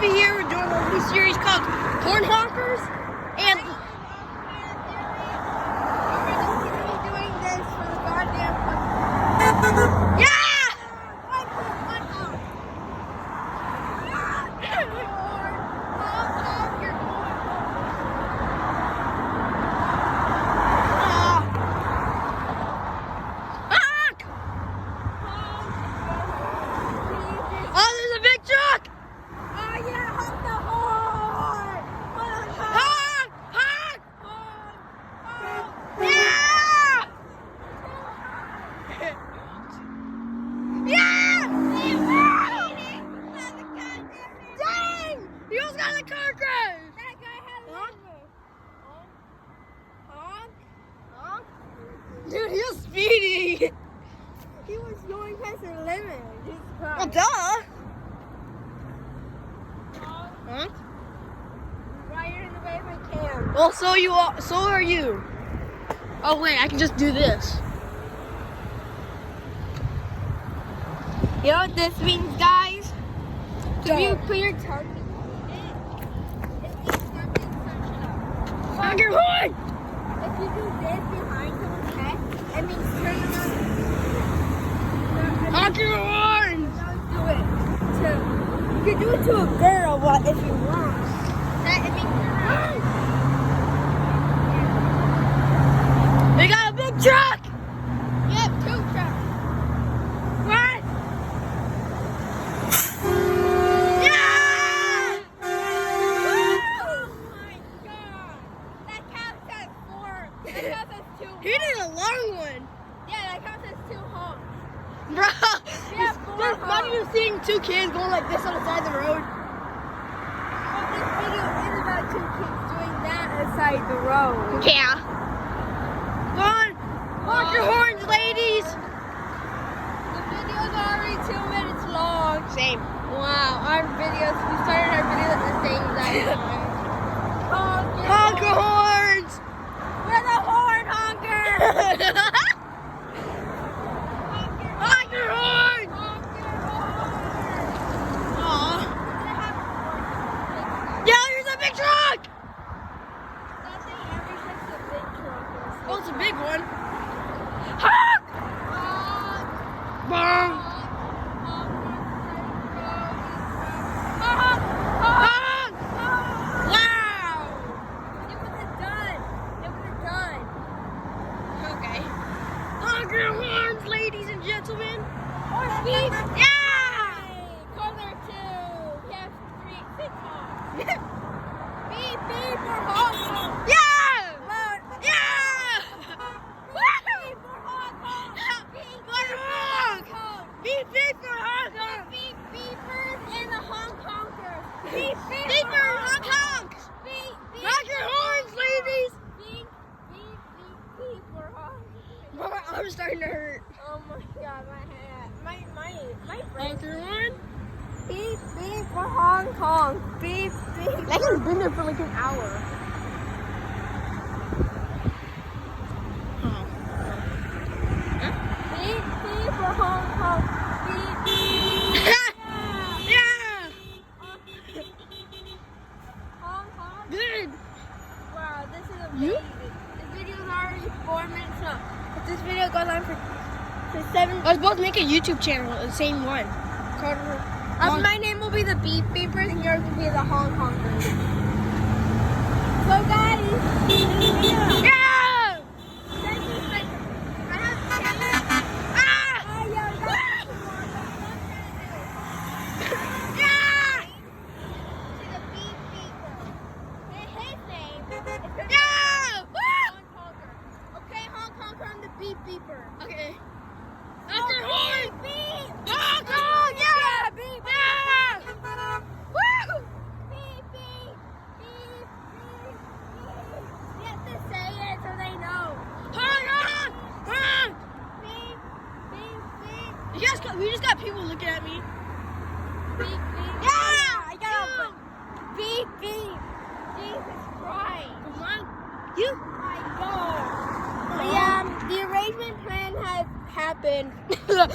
over here. We're doing a new series called Horn Honkers. And We're doing this for the goddamn yeah! Oh, there's a big truck! Oh yeah, honk the horn! Honk! Honk! Yeah! Yeah! Dang! He almost got in a car crash! That guy had a Honk. honk. Honk! Dude, he was speeding! He was going past the limit. Jesus Well, Christ. duh! Honk? Right here in the basement cam. Well, so are you. Oh wait, I can just do this. You know what this means, guys? If you put your tongue it means something such up. Honk your horn! If you do this behind someone's head, it means turn around. Honk your horn! Do it you can do it to a girl, but if you want, that it means turn around. We got a big truck! Yep, 2 trucks. What? Yeah! Oh my god! That counts as 4. That counts as 2. He did a long one. Yeah, that counts as 2 honks. Bro, Yeah, 4 there's not honks. even seeing 2 kids going like this on the side of the road. Well, this video is about 2 kids doing that aside the road. Yeah. Go on. Honk your horns, ladies. The video's already 2 minutes long. Same. Wow, we started our video at the same time. Honk your horns. We're the horn honkers! Honk your horns. Aw. Yeah, here's a big truck. Oh, it's a big one. Honk. Bong. Honk. Wow. Okay. Honk your horns, ladies and gentlemen. Yeah. Yeah. Yeah. Beep beep for Hong Kong. Beep for Hong Kong. Honk your horns, ladies. My arm's starting to hurt. Oh my god, my head. My brain. Honk your horn. Beep beep for Hong Kong. Beep beep. That has been there for like an hour. Beep beep for Hong Kong. Beep beep. Yeah. Hong Kong. Good. Wow, this is You? amazing. This video is already 4 minutes long. If this video goes on for 7. Let's both make a YouTube channel, the same one. My name will be the Beep Beepers and yours will be the Hong Kongers. So guys, this video. Yeah. Beep beeper. Okay. Honk your horn. Beep. Honk horn. Yeah. Beep. Yeah. Woo. Beep beep. Beep beep. You have to say it so they know. Honk honk. Honk. Beep beep beep. You guys, we just got people looking at me. Beep beep. Yeah. I got open. Beep beep. Jesus Christ. Come on. You. My God. The arrangement plan has happened. So